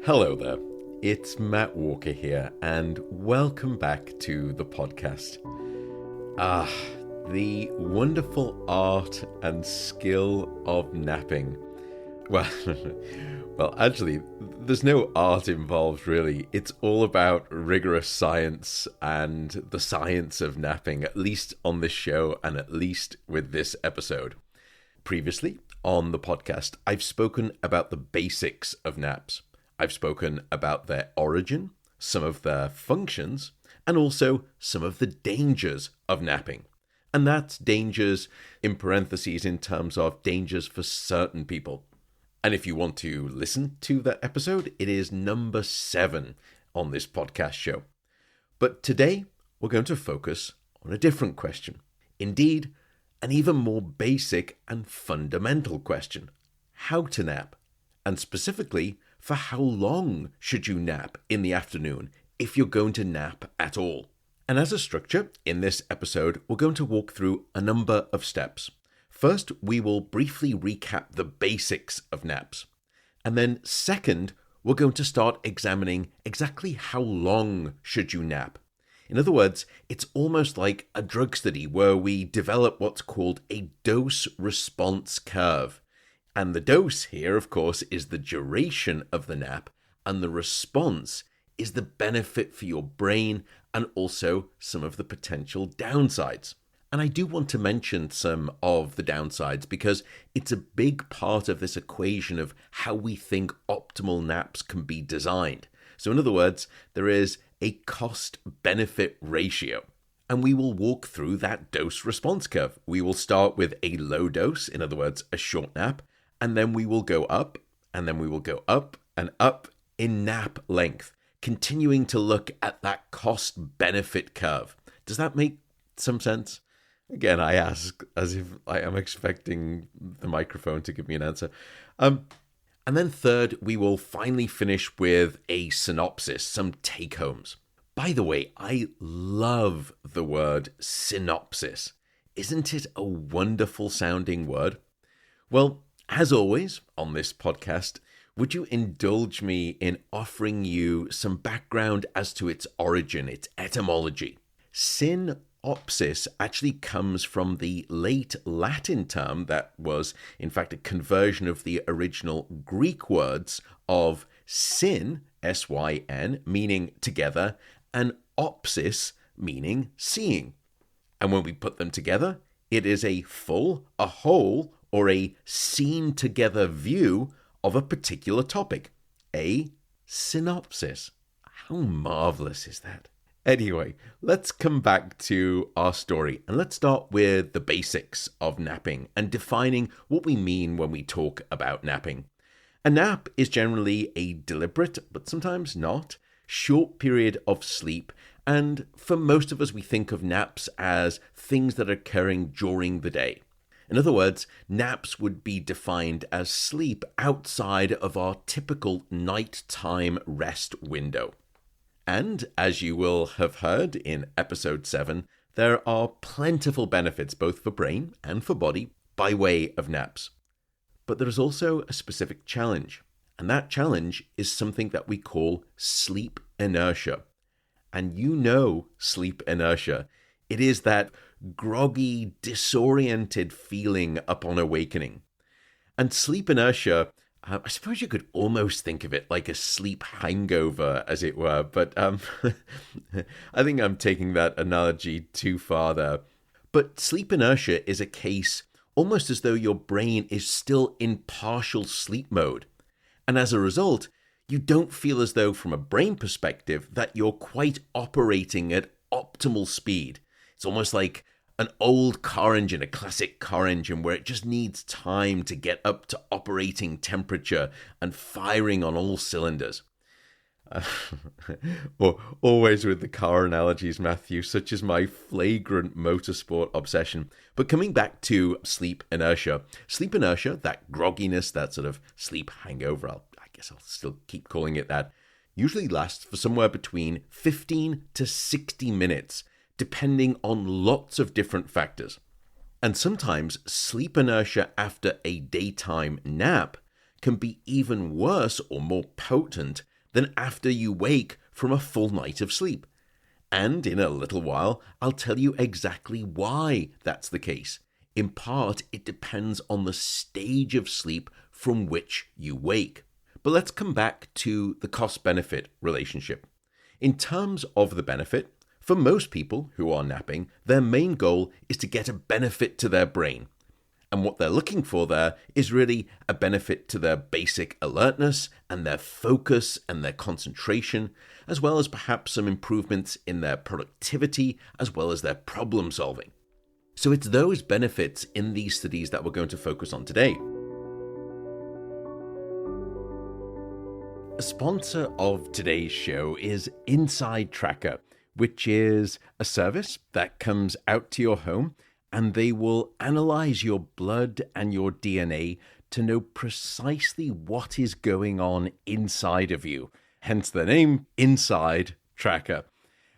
Hello there, it's Matt Walker here, and welcome back to the podcast. The wonderful art and skill of napping. Well, actually, there's no art involved really. It's all about rigorous science and the science of napping, at least on this show and at least with this episode. Previously on the podcast, I've spoken about the basics of naps. I've spoken about their origin, some of their functions, and also some of the dangers of napping. And that's dangers in parentheses in terms of dangers for certain people. And if you want to listen to that episode, it is number 7 on this podcast show. But today, we're going to focus on a different question. Indeed, an even more basic and fundamental question: how to nap, and specifically, for how long should you nap in the afternoon if you're going to nap at all? And as a structure, in this episode, we're going to walk through a number of steps. First, we will briefly recap the basics of naps. And then second, we're going to start examining exactly how long should you nap. In other words, it's almost like a drug study where we develop what's called a dose-response curve. And the dose here, of course, is the duration of the nap, and the response is the benefit for your brain and also some of the potential downsides. And I do want to mention some of the downsides because it's a big part of this equation of how we think optimal naps can be designed. So in other words, there is a cost-benefit ratio. And we will walk through that dose-response curve. We will start with a low dose, in other words, a short nap, and then we will go up, and then we will go up and up in nap length, continuing to look at that cost-benefit curve. Does that make some sense? Again, I ask as if I am expecting the microphone to give me an answer. And then third, we will finally finish with a synopsis, some take-homes. By the way, I love the word synopsis. Isn't it a wonderful sounding word? Well, as always, on this podcast, would you indulge me in offering you some background as to its origin, its etymology? Synopsis actually comes from the late Latin term that was, in fact, a conversion of the original Greek words of syn, S-Y-N, meaning together, and opsis, meaning seeing. And when we put them together, it is a full, a whole, or a seen together view of a particular topic. A synopsis. How marvelous is that? Anyway, let's come back to our story and let's start with the basics of napping and defining what we mean when we talk about napping. A nap is generally a deliberate, but sometimes not, short period of sleep, and for most of us we think of naps as things that are occurring during the day. In other words, naps would be defined as sleep outside of our typical nighttime rest window. And as you will have heard in episode 7, there are plentiful benefits both for brain and for body by way of naps. But there is also a specific challenge, and that challenge is something that we call sleep inertia. And you know sleep inertia. It is that groggy, disoriented feeling upon awakening. And sleep inertia, I suppose you could almost think of it like a sleep hangover, as it were, but I think I'm taking that analogy too far there. But sleep inertia is a case almost as though your brain is still in partial sleep mode. And as a result, you don't feel as though, from a brain perspective, that you're quite operating at optimal speed. It's almost like an old car engine, a classic car engine, where it just needs time to get up to operating temperature and firing on all cylinders. Always with the car analogies, Matthew, such as my flagrant motorsport obsession. But coming back to sleep inertia, that grogginess, that sort of sleep hangover, I guess I'll still keep calling it that, usually lasts for somewhere between 15 to 60 minutes, depending on lots of different factors. And sometimes sleep inertia after a daytime nap can be even worse or more potent than after you wake from a full night of sleep. And in a little while, I'll tell you exactly why that's the case. In part, it depends on the stage of sleep from which you wake. But let's come back to the cost-benefit relationship. In terms of the benefit, for most people who are napping, their main goal is to get a benefit to their brain. And what they're looking for there is really a benefit to their basic alertness and their focus and their concentration, as well as perhaps some improvements in their productivity, as well as their problem solving. So it's those benefits in these studies that we're going to focus on today. A sponsor of today's show is Inside Tracker, which is a service that comes out to your home, and they will analyze your blood and your DNA to know precisely what is going on inside of you. Hence the name, Inside Tracker.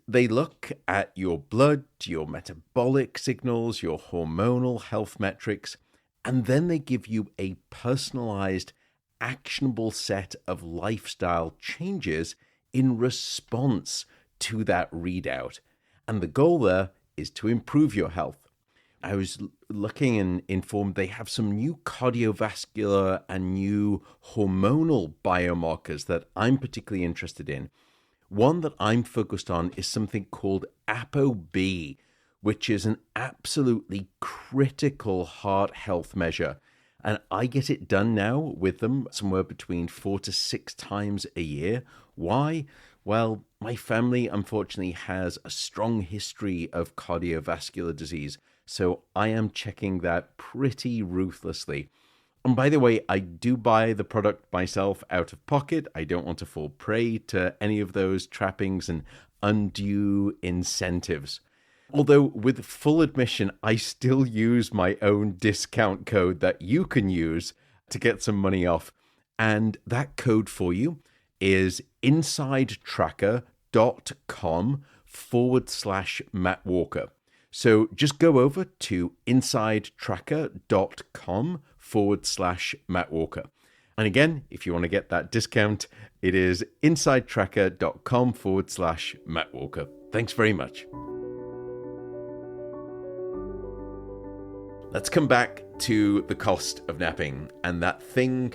They look at your blood, your metabolic signals, your hormonal health metrics, and then they give you a personalized, actionable set of lifestyle changes in response to that readout. And the goal there is to improve your health. I was looking and informed they have some new cardiovascular and new hormonal biomarkers that I'm particularly interested in. One that I'm focused on is something called ApoB, which is an absolutely critical heart health measure. And I get it done now with them somewhere between 4 to 6 times a year. Why? Well, my family unfortunately has a strong history of cardiovascular disease, so I am checking that pretty ruthlessly. And by the way, I do buy the product myself out of pocket. I don't want to fall prey to any of those trappings and undue incentives. Although with full admission, I still use my own discount code that you can use to get some money off. And that code for you is insidetracker.com/Matt Walker. So just go over to insidetracker.com/Matt Walker. And again, if you want to get that discount, it is insidetracker.com/Matt Walker. Thanks very much. Let's come back to the cost of napping and that thing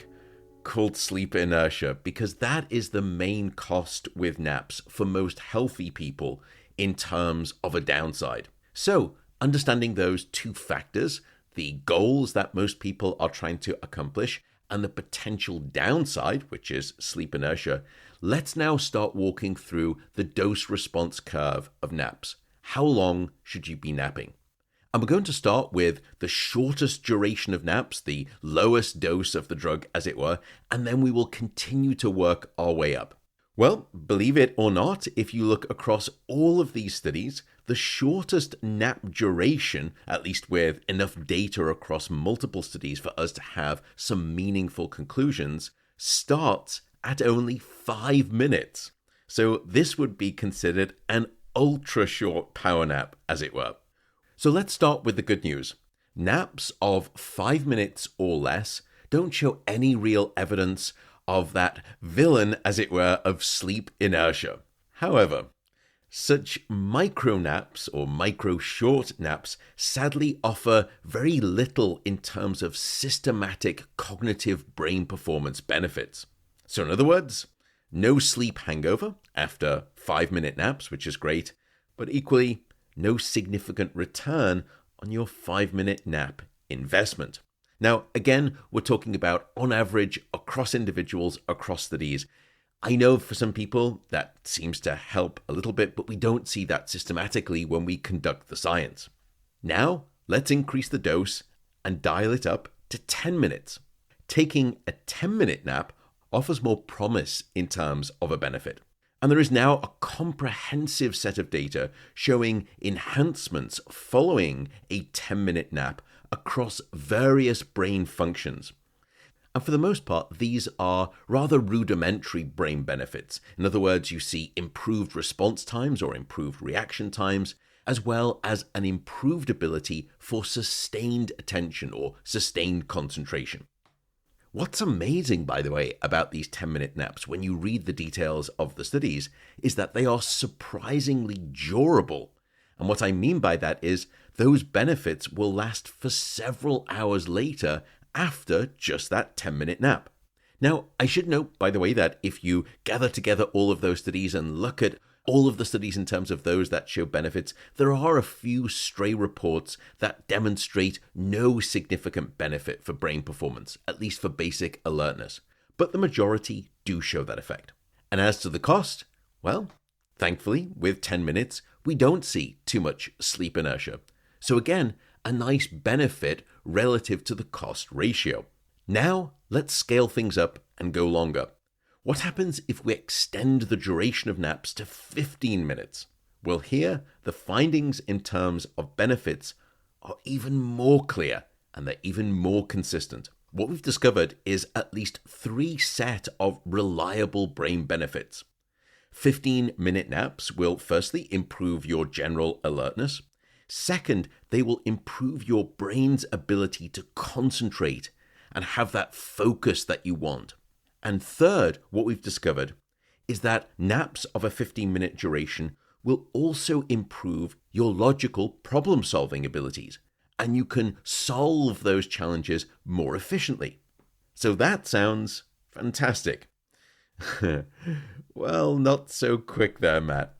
called sleep inertia, because that is the main cost with naps for most healthy people in terms of a downside. So, understanding those two factors, the goals that most people are trying to accomplish, and the potential downside, which is sleep inertia, let's now start walking through the dose-response curve of naps. How long should you be napping? And we're going to start with the shortest duration of naps, the lowest dose of the drug, as it were, and then we will continue to work our way up. Well, believe it or not, if you look across all of these studies, the shortest nap duration, at least with enough data across multiple studies for us to have some meaningful conclusions, starts at only 5 minutes. So this would be considered an ultra-short power nap, as it were. So let's start with the good news. Naps of 5 minutes or less don't show any real evidence of that villain, as it were, of sleep inertia. However, such micro naps or micro short naps sadly offer very little in terms of systematic cognitive brain performance benefits. So in other words, no sleep hangover after 5-minute naps, which is great, but equally no significant return on your 5-minute nap investment. Now, again, we're talking about on average across individuals, across studies. I know for some people that seems to help a little bit, but we don't see that systematically when we conduct the science. Now, let's increase the dose and dial it up to 10 minutes. Taking a 10-minute nap offers more promise in terms of a benefit. And there is now a comprehensive set of data showing enhancements following a 10-minute nap across various brain functions. And for the most part, these are rather rudimentary brain benefits. In other words, you see improved response times or improved reaction times, as well as an improved ability for sustained attention or sustained concentration. What's amazing, by the way, about these 10-minute naps when you read the details of the studies is that they are surprisingly durable. And what I mean by that is those benefits will last for several hours later after just that 10-minute nap. Now, I should note, by the way, that if you gather together all of those studies and look at all of the studies in terms of those that show benefits, there are a few stray reports that demonstrate no significant benefit for brain performance, at least for basic alertness. But the majority do show that effect. And as to the cost, well, thankfully, with 10 minutes, we don't see too much sleep inertia. So again, a nice benefit relative to the cost ratio. Now, let's scale things up and go longer. What happens if we extend the duration of naps to 15 minutes? Well, here, the findings in terms of benefits are even more clear and they're even more consistent. What we've discovered is at least 3 sets of reliable brain benefits. 15-minute naps will firstly improve your general alertness. Second, they will improve your brain's ability to concentrate and have that focus that you want. And third, what we've discovered is that naps of a 15-minute duration will also improve your logical problem-solving abilities, and you can solve those challenges more efficiently. So that sounds fantastic. Well, not so quick there, Matt.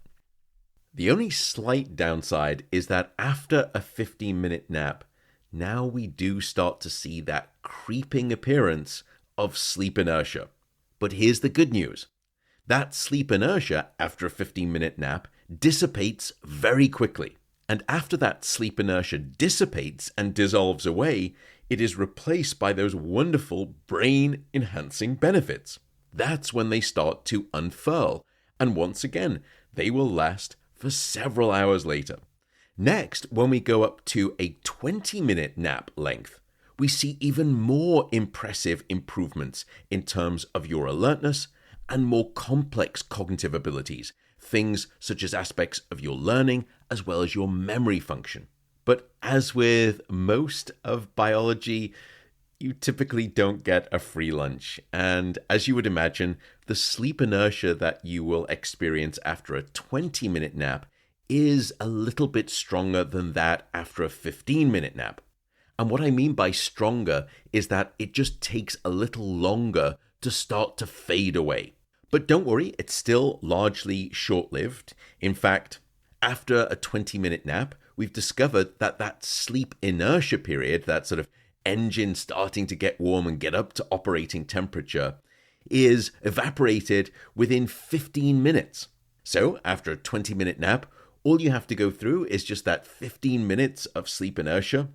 The only slight downside is that after a 15-minute nap, now we do start to see that creeping appearance of sleep inertia. But here's the good news. That sleep inertia after a 15-minute nap dissipates very quickly. And after that sleep inertia dissipates and dissolves away, it is replaced by those wonderful brain-enhancing benefits. That's when they start to unfurl. And once again, they will last for several hours later. Next, when we go up to a 20-minute nap length, we see even more impressive improvements in terms of your alertness and more complex cognitive abilities, things such as aspects of your learning as well as your memory function. But as with most of biology, you typically don't get a free lunch. And as you would imagine, the sleep inertia that you will experience after a 20-minute nap is a little bit stronger than that after a 15-minute nap. And what I mean by stronger is that it just takes a little longer to start to fade away. But don't worry, it's still largely short-lived. In fact, after a 20-minute nap, we've discovered that that sleep inertia period, that sort of engine starting to get warm and get up to operating temperature, is evaporated within 15 minutes. So after a 20-minute nap, all you have to go through is just that 15 minutes of sleep inertia.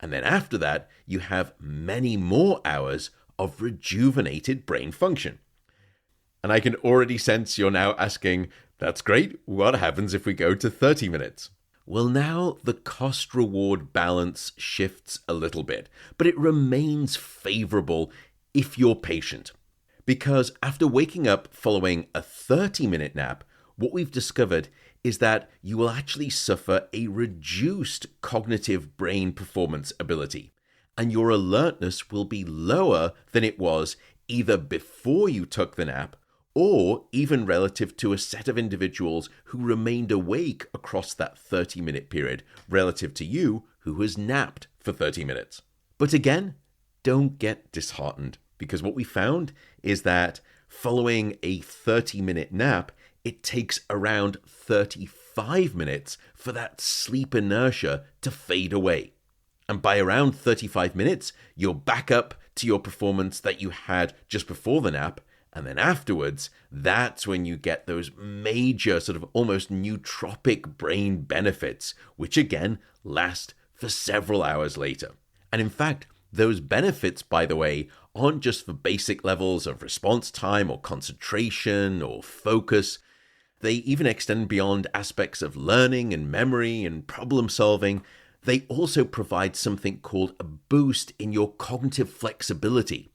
And then after that, you have many more hours of rejuvenated brain function. And I can already sense you're now asking, that's great, what happens if we go to 30 minutes? Well, now the cost-reward balance shifts a little bit, but it remains favorable if you're patient. Because after waking up following a 30-minute nap, what we've discovered is that you will actually suffer a reduced cognitive brain performance ability, and your alertness will be lower than it was either before you took the nap or even relative to a set of individuals who remained awake across that 30-minute period relative to you who has napped for 30 minutes. But again, don't get disheartened, because what we found is that following a 30-minute nap, it takes around 35 minutes for that sleep inertia to fade away. And by around 35 minutes, you're back up to your performance that you had just before the nap. And then afterwards, that's when you get those major sort of almost nootropic brain benefits, which again last for several hours later. And in fact, those benefits, by the way, aren't just for basic levels of response time or concentration or focus. They even extend beyond aspects of learning and memory and problem solving. They also provide something called a boost in your cognitive flexibility.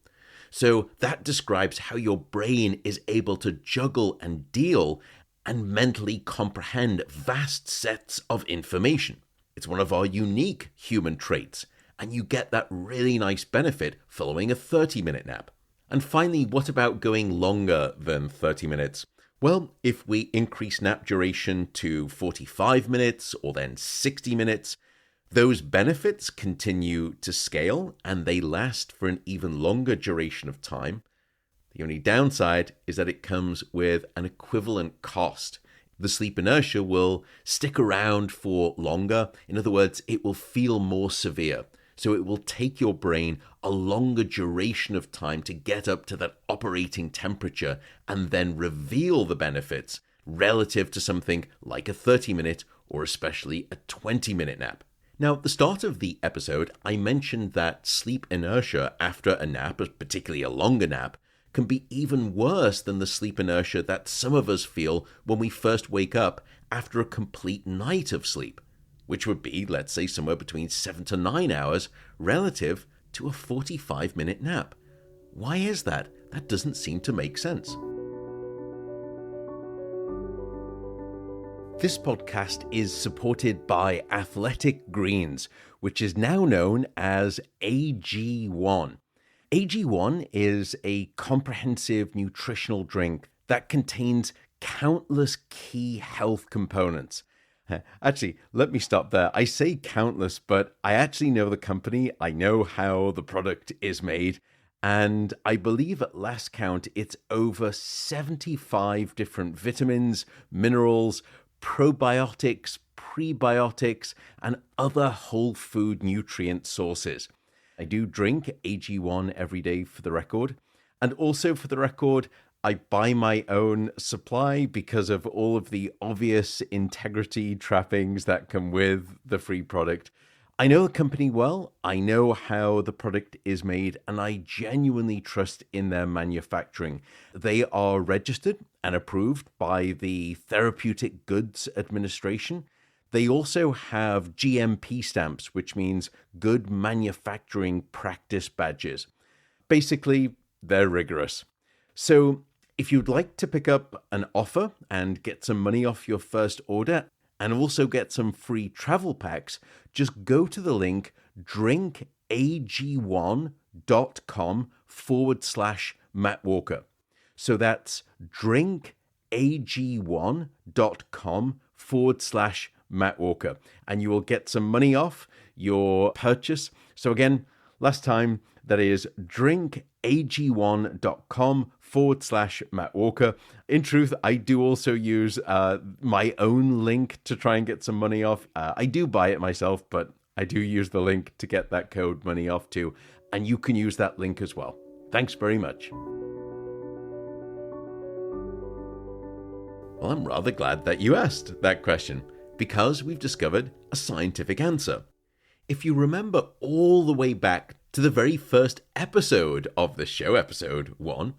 So that describes how your brain is able to juggle and deal and mentally comprehend vast sets of information. It's one of our unique human traits, and you get that really nice benefit following a 30-minute nap. And finally, what about going longer than 30 minutes? Well, if we increase nap duration to 45 minutes or then 60 minutes, those benefits continue to scale and they last for an even longer duration of time. The only downside is that it comes with an equivalent cost. The sleep inertia will stick around for longer. In other words, it will feel more severe. So it will take your brain a longer duration of time to get up to that operating temperature and then reveal the benefits relative to something like a 30-minute or especially a 20-minute nap. Now, at the start of the episode, I mentioned that sleep inertia after a nap, particularly a longer nap, can be even worse than the sleep inertia that some of us feel when we first wake up after a complete night of sleep, which would be, let's say, somewhere between 7 to 9 hours relative to a 45-minute nap. Why is that? That doesn't seem to make sense. This podcast is supported by Athletic Greens, which is now known as AG1. AG1 is a comprehensive nutritional drink that contains countless key health components. Actually, let me stop there. I say countless, but I actually know the company. I know how the product is made. And I believe at last count, it's over 75 different vitamins, minerals, probiotics, prebiotics, and other whole food nutrient sources. I do drink AG1 every day for the record. And also for the record, I buy my own supply because of all of the obvious integrity trappings that come with the free product. I know the company well, I know how the product is made, and I genuinely trust in their manufacturing. They are registered and approved by the Therapeutic Goods Administration. They also have GMP stamps, which means Good Manufacturing Practice badges. Basically, they're rigorous. So if you'd like to pick up an offer and get some money off your first order and also get some free travel packs, just go to the link drinkag1.com/Matt Walker. So that's drinkag1.com/Matt Walker. And you will get some money off your purchase. So again, last time, that is drinkag1.com/Matt Walker. In truth, I do also use my own link to try and get some money off. I do buy it myself, but I do use the link to get that code money off too. And you can use that link as well. Thanks very much. Well, I'm rather glad that you asked that question because we've discovered a scientific answer. If you remember all the way back to the very first episode of the show, episode 1,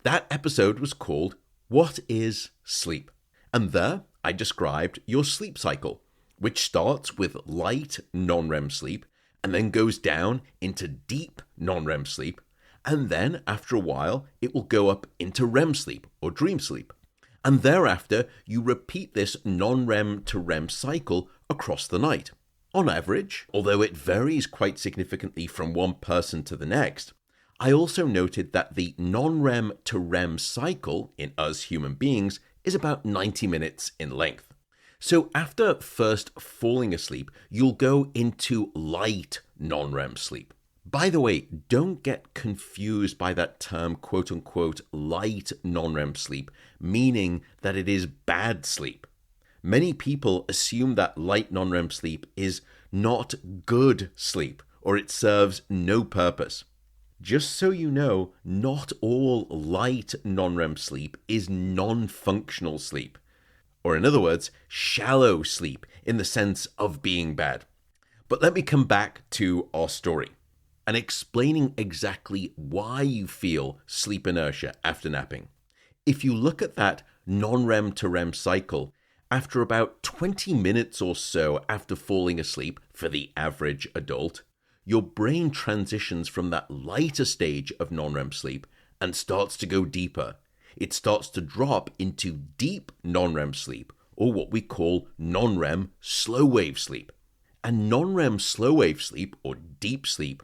that episode was called What is Sleep? And there I described your sleep cycle, which starts with light non-REM sleep and then goes down into deep non-REM sleep. And then after a while, it will go up into REM sleep or dream sleep. And thereafter, you repeat this non-REM to REM cycle across the night. On average, although it varies quite significantly from one person to the next, I also noted that the non-REM to REM cycle in us human beings is about 90 minutes in length. So after first falling asleep, you'll go into light non-REM sleep. By the way, don't get confused by that term quote-unquote light non-REM sleep, meaning that it is bad sleep. Many people assume that light non-REM sleep is not good sleep, or it serves no purpose. Just so you know, not all light non-REM sleep is non-functional sleep, or in other words, shallow sleep in the sense of being bad. But let me come back to our story and explaining exactly why you feel sleep inertia after napping. If you look at that non-REM to REM cycle, after about 20 minutes or so after falling asleep for the average adult, your brain transitions from that lighter stage of non-REM sleep and starts to go deeper. It starts to drop into deep non-REM sleep, or what we call non-REM slow wave sleep. And non-REM slow-wave sleep, or deep sleep,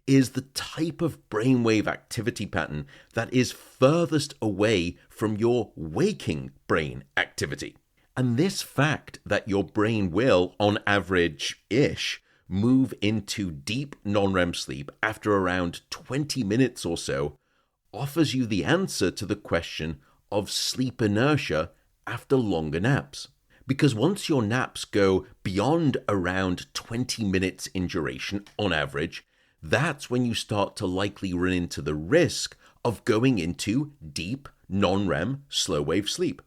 is the type of brainwave activity pattern that is furthest away from your waking brain activity. And this fact that your brain will, on average-ish, move into deep non-REM sleep after around 20 minutes or so offers you the answer to the question of sleep inertia after longer naps. Because once your naps go beyond around 20 minutes in duration on average, that's when you start to likely run into the risk of going into deep non-REM slow-wave sleep.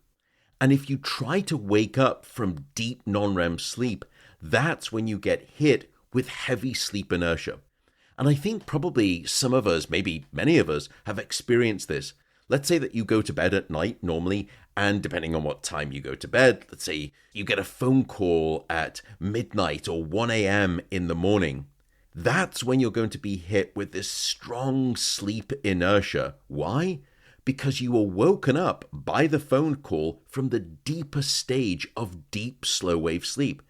And if you try to wake up from deep non-REM sleep, that's when you get hit with heavy sleep inertia. And I think probably some of us, maybe many of us, have experienced this. Let's say that you go to bed at night normally, and depending on what time you go to bed, let's say you get a phone call at midnight or 1 a.m. in the morning. That's when you're going to be hit with this strong sleep inertia. Why? Because you were woken up by the phone call from the deeper stage of deep slow-wave sleep,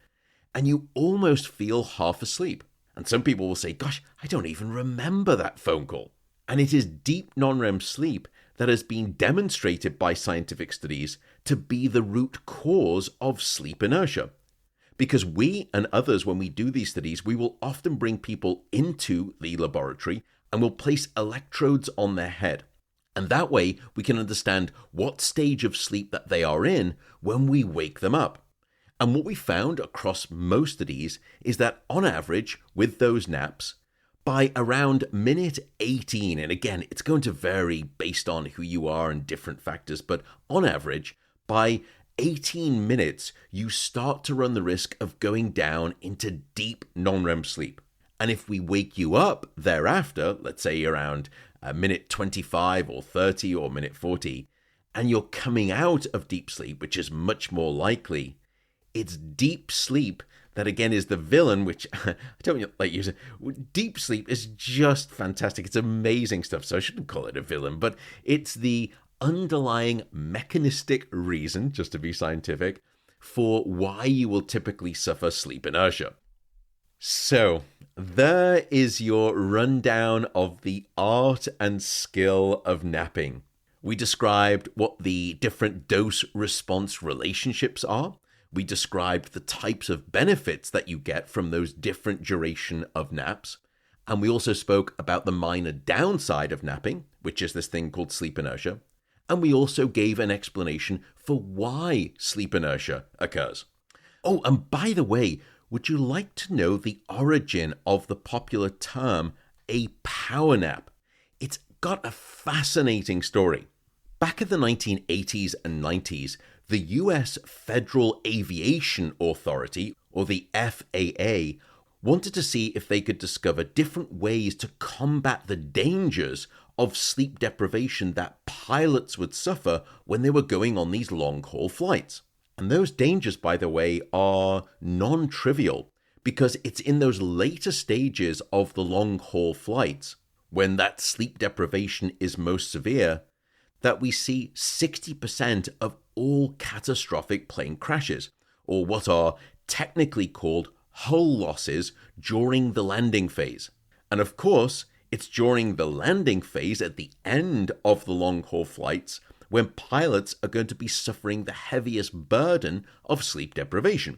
and you almost feel half asleep. And some people will say, gosh, I don't even remember that phone call. And it is deep non-REM sleep that has been demonstrated by scientific studies to be the root cause of sleep inertia. Because we and others, when we do these studies, we will often bring people into the laboratory and we'll place electrodes on their head. And that way we can understand what stage of sleep that they are in when we wake them up. And what we found across most studies is that on average, with those naps, by around minute 18, and again, it's going to vary based on who you are and different factors, but on average, by 18 minutes, you start to run the risk of going down into deep non-REM sleep. And if we wake you up thereafter, let's say around minute 25 or 30 or minute 40, and you're coming out of deep sleep, which is much more likely, it's deep sleep that again is the villain, which I don't like using. Deep sleep is just fantastic. It's amazing stuff. So I shouldn't call it a villain, but it's the underlying mechanistic reason, just to be scientific, for why you will typically suffer sleep inertia. So there is your rundown of the art and skill of napping. We described what the different dose-response relationships are. We described the types of benefits that you get from those different duration of naps. And we also spoke about the minor downside of napping, which is this thing called sleep inertia. And we also gave an explanation for why sleep inertia occurs. Oh, and by the way, would you like to know the origin of the popular term, a power nap? It's got a fascinating story. Back in the 1980s and 90s, the US Federal Aviation Authority, or the FAA, wanted to see if they could discover different ways to combat the dangers of sleep deprivation that pilots would suffer when they were going on these long-haul flights. And those dangers, by the way, are non-trivial because it's in those later stages of the long-haul flights, when that sleep deprivation is most severe, that we see 60% of all catastrophic plane crashes, or what are technically called hull losses during the landing phase. And of course, it's during the landing phase at the end of the long-haul flights when pilots are going to be suffering the heaviest burden of sleep deprivation.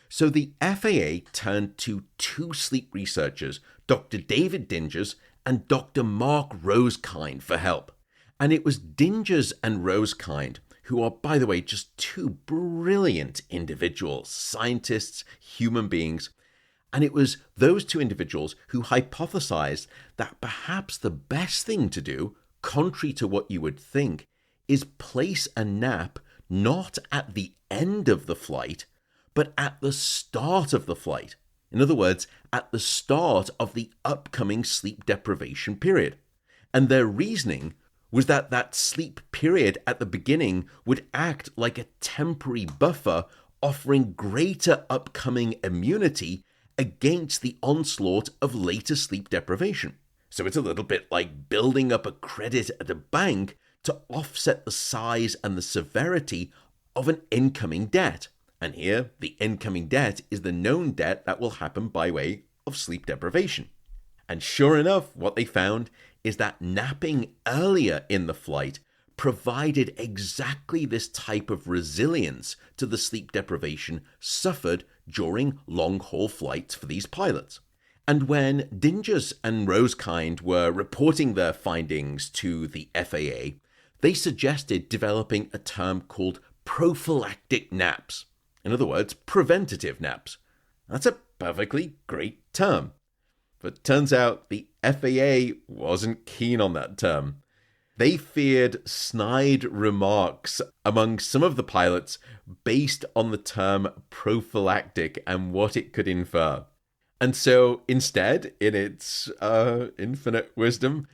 So the FAA turned to two sleep researchers, Dr. David Dingers and Dr. Mark Rosekind, for help. And it was Dingers and Rosekind, who are, by the way, just two brilliant individuals, scientists, human beings. And it was those two individuals who hypothesized that perhaps the best thing to do, contrary to what you would think, is place a nap not at the end of the flight, but at the start of the flight. In other words, at the start of the upcoming sleep deprivation period. And their reasoning was that that sleep period at the beginning would act like a temporary buffer, offering greater upcoming immunity against the onslaught of later sleep deprivation. So it's a little bit like building up a credit at a bank to offset the size and the severity of an incoming debt. And here, the incoming debt is the known debt that will happen by way of sleep deprivation. And sure enough, what they found is that napping earlier in the flight provided exactly this type of resilience to the sleep deprivation suffered during long-haul flights for these pilots. And when Dinges and Rosekind were reporting their findings to the FAA, they suggested developing a term called prophylactic naps. In other words, preventative naps. That's a perfectly great term. But turns out the FAA wasn't keen on that term. They feared snide remarks among some of the pilots based on the term prophylactic and what it could infer. And so instead, in its infinite wisdom,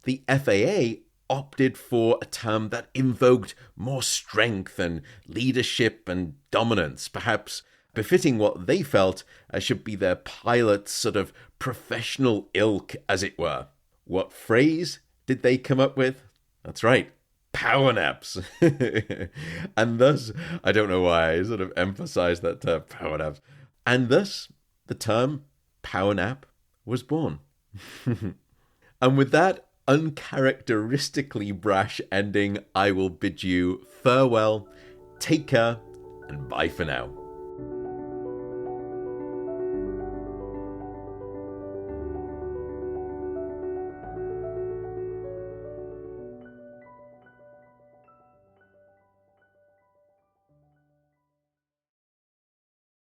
the FAA opted for a term that invoked more strength and leadership and dominance, perhaps befitting what they felt should be their pilots' sort of professional ilk, as it were. What phrase did they come up with? That's right, power naps. And thus, I don't know why I sort of emphasized that term, power naps. And thus, the term power nap was born. And with that uncharacteristically brash ending, I will bid you farewell, take care, and bye for now.